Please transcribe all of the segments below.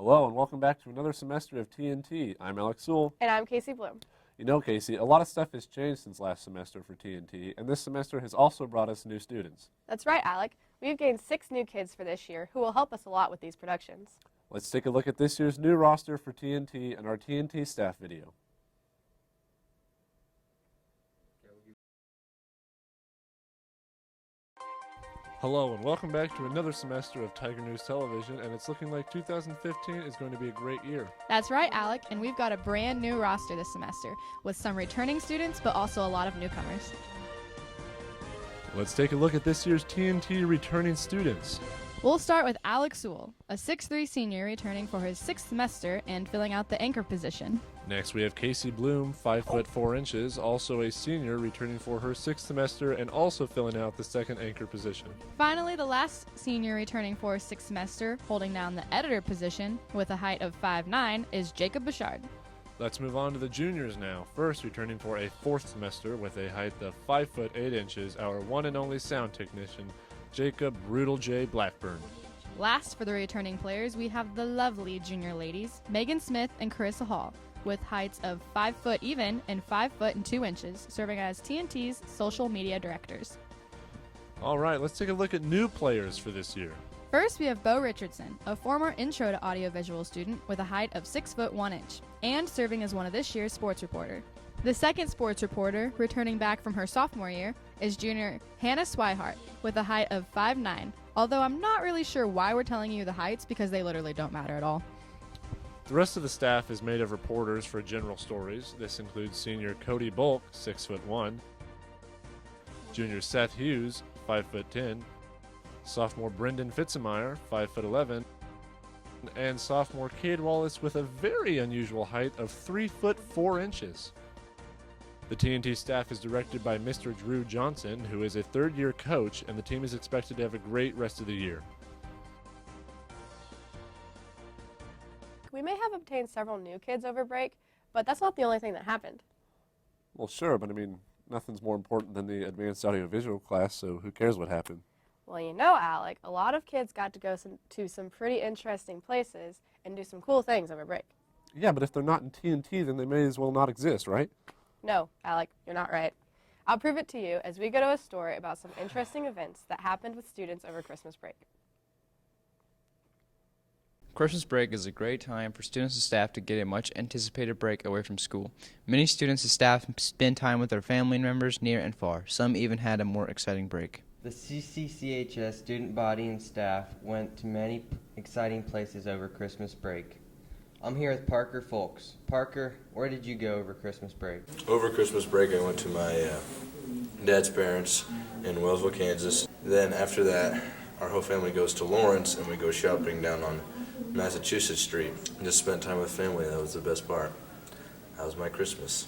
Hello and welcome back to another semester of TNT. I'm Alex Sewell. And I'm Casey Bloom. You know, Casey, a lot of stuff has changed since last semester for TNT, and this semester has also brought us new students. That's right, Alec. We've gained 6 new kids for this year who will help us a lot with these productions. Let's take a look at this year's new roster for TNT and our TNT staff video. Hello and welcome back to another semester of Tiger News Television, and it's looking like 2015 is going to be a great year. That's right, Alec, and we've got a brand new roster this semester with some returning students but also a lot of newcomers. Let's take a look at this year's TNT returning students. We'll start with Alex Sewell, a 6'3" senior returning for his 6th semester and filling out the anchor position. Next we have Casey Bloom, 5'4", also a senior returning for her 6th semester and also filling out the 2nd anchor position. Finally, the last senior returning for his 6th semester, holding down the editor position with a height of 5'9", is Jacob Bouchard. Let's move on to the juniors now. First, returning for a 4th semester with a height of 5'8", our one and only sound technician, Jacob Brutal J. Blackburn. Last for the returning players, we have the lovely junior ladies, Megan Smith and Carissa Hall, with heights of 5 foot even and 5 foot and 2 inches, serving as TNT's social media directors. All right, let's take a look at new players for this year. First, we have Bo Richardson, a former Intro to Audiovisual student with a height of 6 foot 1 inch, and serving as one of this year's sports reporter. The second sports reporter, returning back from her sophomore year, is junior Hannah Swihart with a height of 5'9", although I'm not really sure why we're telling you the heights because they literally don't matter at all. The rest of the staff is made of reporters for general stories. This includes senior Cody Bulk, 6'1", junior Seth Hughes, 5'10", sophomore Brendan Fitzemeyer, 5'11", and sophomore Cade Wallace with a very unusual height of 3 foot 4 inches. The TNT staff is directed by Mr. Drew Johnson, who is a third-year coach, and the team is expected to have a great rest of the year. We may have obtained several new kids over break, but that's not the only thing that happened. Well, sure, but I mean, nothing's more important than the advanced audiovisual class, so who cares what happened? Well, you know, Alec, a lot of kids got to go to some pretty interesting places and do some cool things over break. Yeah, but if they're not in TNT, then they may as well not exist, right? No, Alec, you're not right. I'll prove it to you as we go to a story about some interesting events that happened with students over Christmas break. Christmas break is a great time for students and staff to get a much anticipated break away from school. Many students and staff spend time with their family members near and far. Some even had a more exciting break. The CCCHS student body and staff went to many exciting places over Christmas break. I'm here with Parker Folks. Parker, where did you go over Christmas break? Over Christmas break, I went to my dad's parents in Wellsville, Kansas. Then after that, our whole family goes to Lawrence, and we go shopping down on Massachusetts Street. And just spent time with family. That was the best part. That was my Christmas.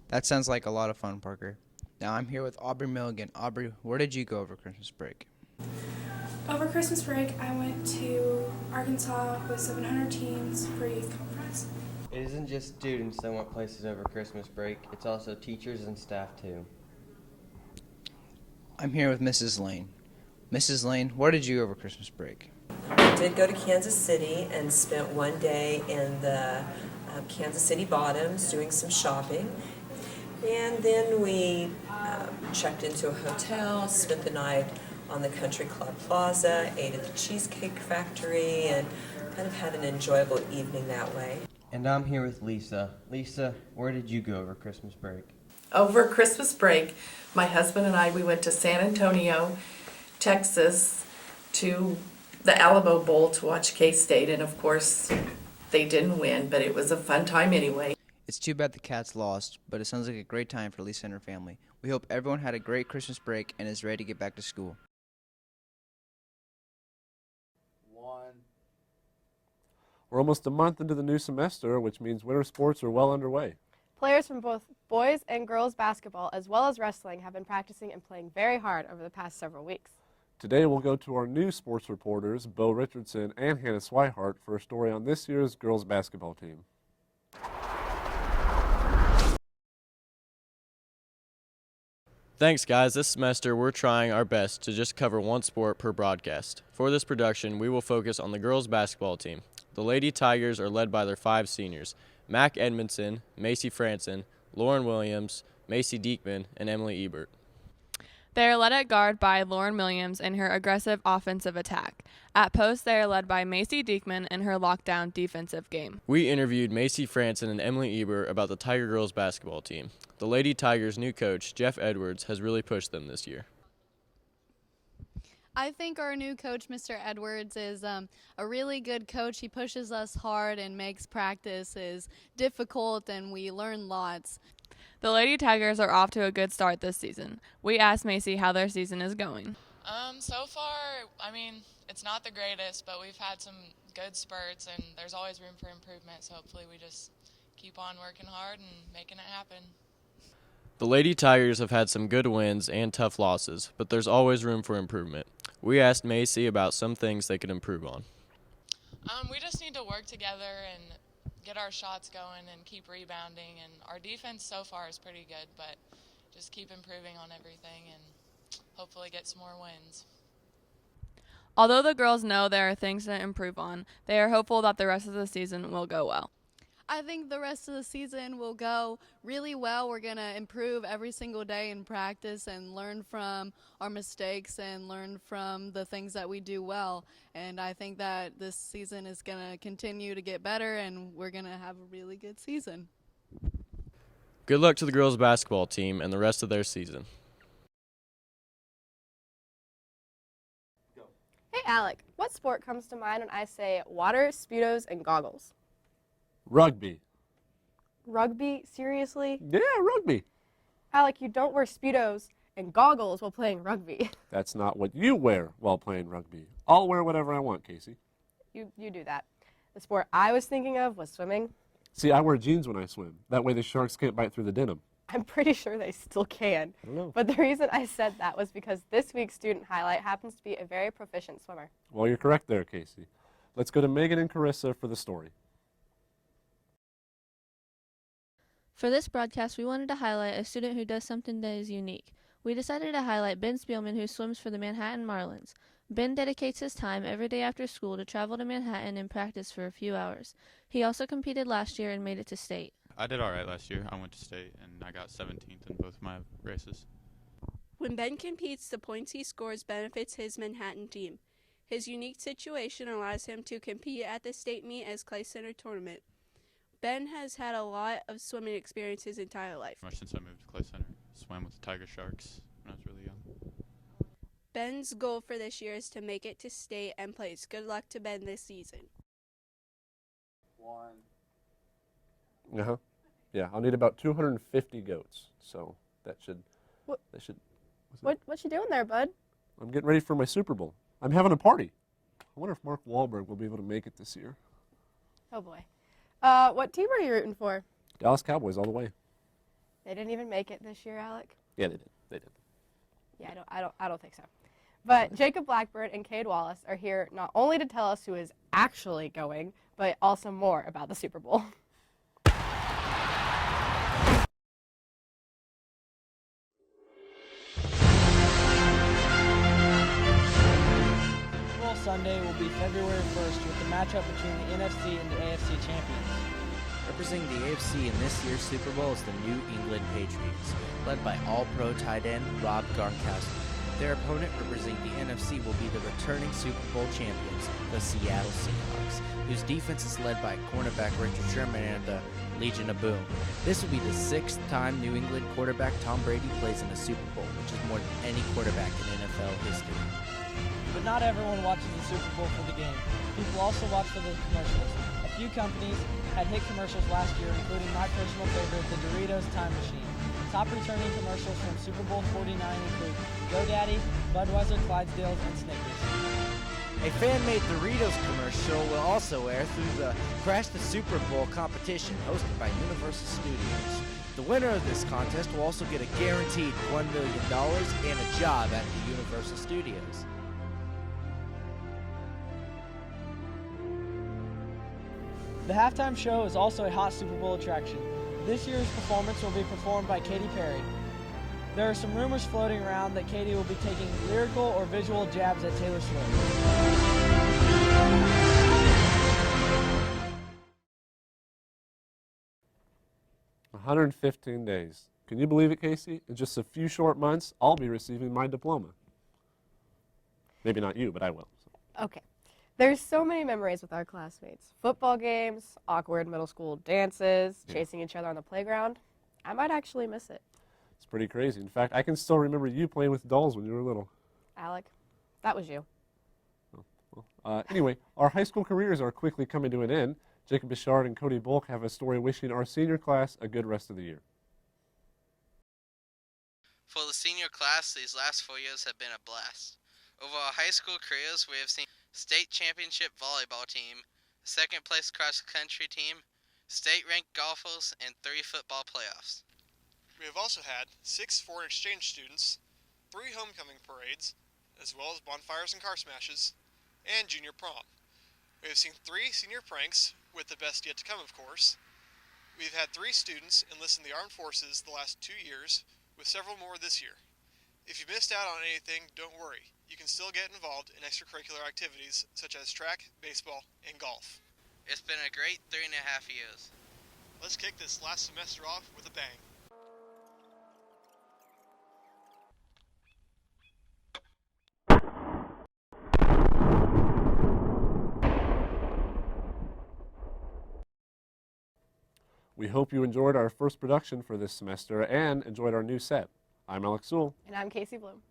That sounds like a lot of fun, Parker. Now I'm here with Aubrey Milligan. Aubrey, where did you go over Christmas break? Over Christmas break, I went to Arkansas with 700 teens for a youth conference. It isn't just students that went places over Christmas break, it's also teachers and staff too. I'm here with Mrs. Lane. Mrs. Lane, where did you go over Christmas break? I did go to Kansas City and spent one day in the Kansas City Bottoms doing some shopping. And then we checked into a hotel, spent the night on the Country Club Plaza, ate at the Cheesecake Factory, and kind of had an enjoyable evening that way. And I'm here with Lisa. Lisa, where did you go over Christmas break? Over Christmas break, my husband and I, we went to San Antonio, Texas, to the Alamo Bowl to watch K-State, and of course, they didn't win, but it was a fun time anyway. It's too bad the Cats lost, but it sounds like a great time for Lisa and her family. We hope everyone had a great Christmas break and is ready to get back to school. We're almost a month into the new semester, which means winter sports are well underway. Players from both boys and girls basketball as well as wrestling have been practicing and playing very hard over the past several weeks. Today we'll go to our new sports reporters, Bo Richardson and Hannah Swihart, for a story on this year's girls basketball team. Thanks, guys. This semester, we're trying our best to just cover one sport per broadcast. For this production, we will focus on the girls' basketball team. The Lady Tigers are led by their 5 seniors, Mac Edmondson, Macy Franson, Lauren Williams, Macy Diekman, and Emily Ebert. They are led at guard by Lauren Williams in her aggressive offensive attack. At post, they are led by Macy Diekman in her lockdown defensive game. We interviewed Macy Franson and Emily Ebert about the Tiger girls basketball team. The Lady Tigers' new coach, Jeff Edwards, has really pushed them this year. I think our new coach, Mr. Edwards, is a really good coach. He pushes us hard and makes practices difficult, and we learn lots. The Lady Tigers are off to a good start this season. We asked Macy how their season is going. So far, it's not the greatest, but we've had some good spurts, and there's always room for improvement, so hopefully we just keep on working hard and making it happen. The Lady Tigers have had some good wins and tough losses, but there's always room for improvement. We asked Macy about some things they could improve on. We just need to work together and get our shots going and keep rebounding, and our defense so far is pretty good, but just keep improving on everything and hopefully get some more wins. Although the girls know there are things to improve on, they are hopeful that the rest of the season will go well. I think the rest of the season will go really well. We're going to improve every single day in practice and learn from our mistakes and learn from the things that we do well. And I think that this season is going to continue to get better, and we're going to have a really good season. Good luck to the girls' basketball team and the rest of their season. Hey, Alec, what sport comes to mind when I say water, Speedos, and goggles? Rugby. Rugby? Seriously? Yeah, rugby. Alec, you don't wear Speedos and goggles while playing rugby. That's not what you wear while playing rugby. I'll wear whatever I want, Casey. You do that. The sport I was thinking of was swimming. See, I wear jeans when I swim. That way the sharks can't bite through the denim. I'm pretty sure they still can. I don't know. But the reason I said that was because this week's student highlight happens to be a very proficient swimmer. Well, you're correct there, Casey. Let's go to Megan and Carissa for the story. For this broadcast, we wanted to highlight a student who does something that is unique. We decided to highlight Ben Spielman, who swims for the Manhattan Marlins. Ben dedicates his time every day after school to travel to Manhattan and practice for a few hours. He also competed last year and made it to state. I did all right last year. I went to state, and I got 17th in both my races. When Ben competes, the points he scores benefits his Manhattan team. His unique situation allows him to compete at the state meet as Clay Center tournament. Ben has had a lot of swimming experience his entire life. Since I moved to Clay Center, swam with the Tiger Sharks when I was really young. Ben's goal for this year is to make it to state and place. Good luck to Ben this season. Yeah, I'll need about 250 goats. So that should. What you doing there, bud? I'm getting ready for my Super Bowl. I'm having a party. I wonder if Mark Wahlberg will be able to make it this year. Oh boy. What team are you rooting for? Dallas Cowboys all the way. They didn't even make it this year, Alec. Yeah, they did. They did. Yeah, I don't think so. But Jacob Blackbird and Cade Wallace are here not only to tell us who is actually going, but also more about the Super Bowl. Super Bowl Sunday will be February 1st with the matchup between the NFC and the AFC champions. Representing the AFC in this year's Super Bowl is the New England Patriots, led by All-Pro tight end Rob Gronkowski. Their opponent representing the NFC will be the returning Super Bowl champions, the Seattle Seahawks, whose defense is led by cornerback Richard Sherman and the Legion of Boom. This will be the 6th time New England quarterback Tom Brady plays in a Super Bowl, which is more than any quarterback in NFL history. But not everyone watches the Super Bowl for the game. People also watch for the commercials. A few companies had hit commercials last year, including my personal favorite, the Doritos Time Machine. Top returning commercials from Super Bowl 49 include GoDaddy, Budweiser, Clydesdales, and Snickers. A fan-made Doritos commercial will also air through the Crash the Super Bowl competition hosted by Universal Studios. The winner of this contest will also get a guaranteed $1 million and a job at the Universal Studios. The halftime show is also a hot Super Bowl attraction. This year's performance will be performed by Katy Perry. There are some rumors floating around that Katie will be taking lyrical or visual jabs at Taylor Swift. 115 days. Can you believe it, Casey? In just a few short months, I'll be receiving my diploma. Maybe not you, but I will. So. Okay. There's so many memories with our classmates. Football games, awkward middle school dances, chasing each other on the playground. I might actually miss it. It's pretty crazy. In fact, I can still remember you playing with dolls when you were little. Alec, that was you. Anyway, our high school careers are quickly coming to an end. Jacob Bichard and Cody Bulk have a story wishing our senior class a good rest of the year. For the senior class, these last 4 years have been a blast. Over our high school careers, we have seen state championship volleyball team, second place cross country team, state ranked golfers, and 3 football playoffs. We have also had 6 foreign exchange students, 3 homecoming parades, as well as bonfires and car smashes, and junior prom. We have seen 3 senior pranks, with the best yet to come, of course. We've had 3 students enlist in the armed forces the last 2 years, with several more this year. If you missed out on anything, don't worry. You can still get involved in extracurricular activities such as track, baseball, and golf. It's been a great 3.5 years. Let's kick this last semester off with a bang. We hope you enjoyed our first production for this semester and enjoyed our new set. I'm Alex Sewell. And I'm Casey Bloom.